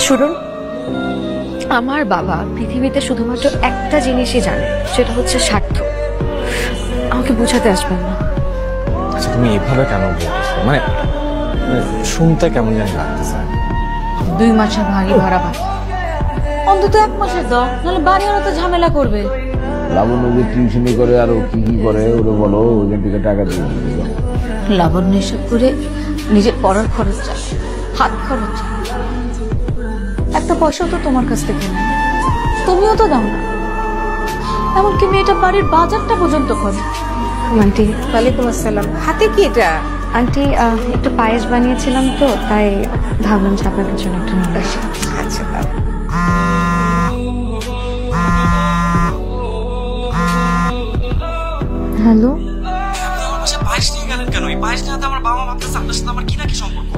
শুনুন, আমার বাবা পৃথিবীতে শুধুমাত্র একটা জিনিসই জানে, সেটা হচ্ছে স্বার্থ। আমাকে বোঝাতে আসবেন না। আচ্ছা তুমি এভাবে কেন বলছো? মানে শুনতে কেমন জানি লাগতেছে। 2 মাসের ভাড়া অন্তত 1 মাসের দাও, নাহলে বাড়ি আরো তো ঝামেলা করবে। লাবণ্য যে টিউশনি করে আরো কি কি করে ওরা বলো, ওইখান থেকে টাকা দিয়ে লাবণ্য হিসাব করে নিজের পড়ার খরচ চায়, হাত খরচ চায়। একটা পয়সাও তো তোমার কাছ থেকে নেয়, তুমিও তো দাও না। এমনকি মেয়েটা বাড়ির বাজারটা পর্যন্ত করে। আন্টি। ওয়ালাইকুম আসসালাম। হাতে কি এটা? আন্টি একটু পায়েস বানিয়েছিলাম তো, তাই ভাবলাম যে আপনাদের জন্য একটু নিয়ে আসি। আচ্ছা হ্যালো, পায়েস নিয়ে গেলেন কেন? এই পায়েস নিয়ে আমার বাবা ভাবতেছে আপনার সাথে আমার কি না কি সম্পর্ক।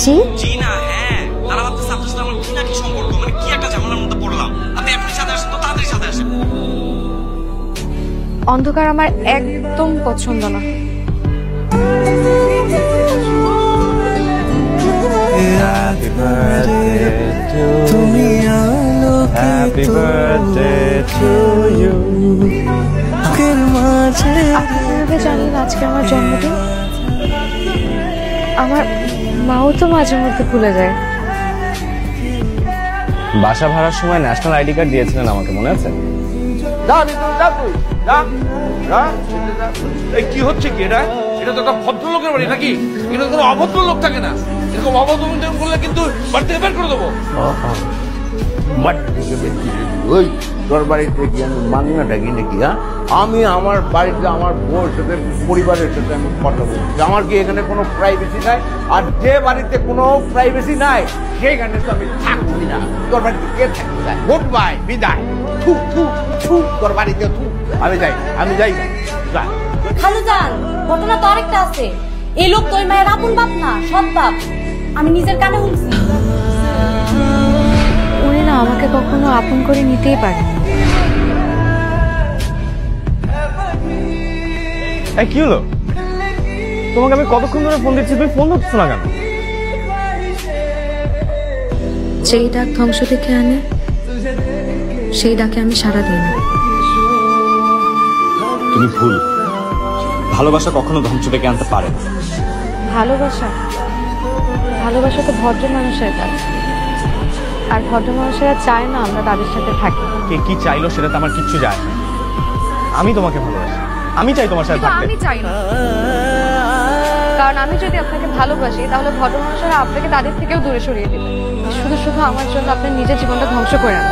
জি জি না, হ্যাঁ, তারা ভাবতেছে আপনার সাথে আমার কি না কি সম্পর্ক, মানে কি একটা ঝামেলার মধ্যে পড়লাম। আপনি এখনই সাথে আসেন তো, তাড়াতাড়ি সাথে আসেন। অন্ধকার আমার একদম পছন্দ না। Happy birthday to you. Happy birthday to you. আপনি কিভাবে জানেন আজকে আমার জন্মদিন? আমার মাও তো মাঝে মধ্যে ভুলে যায়। বাসা ভাড়ার সময় ন্যাশনাল আইডি কার্ড দিয়েছিলেন আমাকে, মনে আছে? কি হচ্ছে কি এটা? এটা তো একটা ভদ্রলোকের বাড়ি নাকি? এটা কোনো অভদ্র লোক থাকে না। এরকম অভদ্র করলে কিন্তু বাড়ি থেকে বের করে দেবো। ওই তোর বাড়িতে কি আমি মাংনা ডাকি নাকি? হ্যাঁ, আমি আমার বাড়িতে আমার বউর সাথে পরিবারের সাথে আমি কথা বলছি। আমার কি এখানে কোনো প্রাইভেসি নাই? আর যে বাড়িতে কোনো প্রাইভেসি নাই সেইখানে তো আমি থাকবি না। তোর বাড়িতে কে থাকতে চায়? গুড বাই, বিদায়। থু থু থু, তোর বাড়িতে থু। আমি যাই যা। খালুজান, ঘটনা তো আরেকটা আছে। এই লোক তো ওই মায়ের আপন বাপ না, সৎ বাপ। আমি নিজের কানে শুনছি। উনি না আমাকে কখনো আপন করে নিতেই পারেন। কি হলো? তোমাকে আমি কতক্ষণ ধরে ফোন দিচ্ছি, তুমি ফোন ধরছো না কেন? যেই ডাক ধ্বংস থেকে আনে, সেই ডাকে আমি সাড়া দিই না। তুমি ভুল। ভালোবাসা কখনো ধ্বংস থেকে আনতে পারে না। ভালোবাসা তো ভদ্র মানুষের কাজ, আর ভদ্র মানুষেরা চায় না আমরা তাদের সাথে থাকি। কে কি চাইলো সেটাতে আমার কিচ্ছু যায় না। আমি তোমাকে ভালোবাসি, আমি চাই তোমার সাথে থাকতে। আমি চাই না, কারণ আমি যদি আপনাকে ভালোবাসি তাহলে ভদ্র মানুষেরা আপনাকে তাদের থেকেও দূরে সরিয়ে দিবে। শুধু আমার জন্য আপনার নিজের জীবনটা ধ্বংস করে না।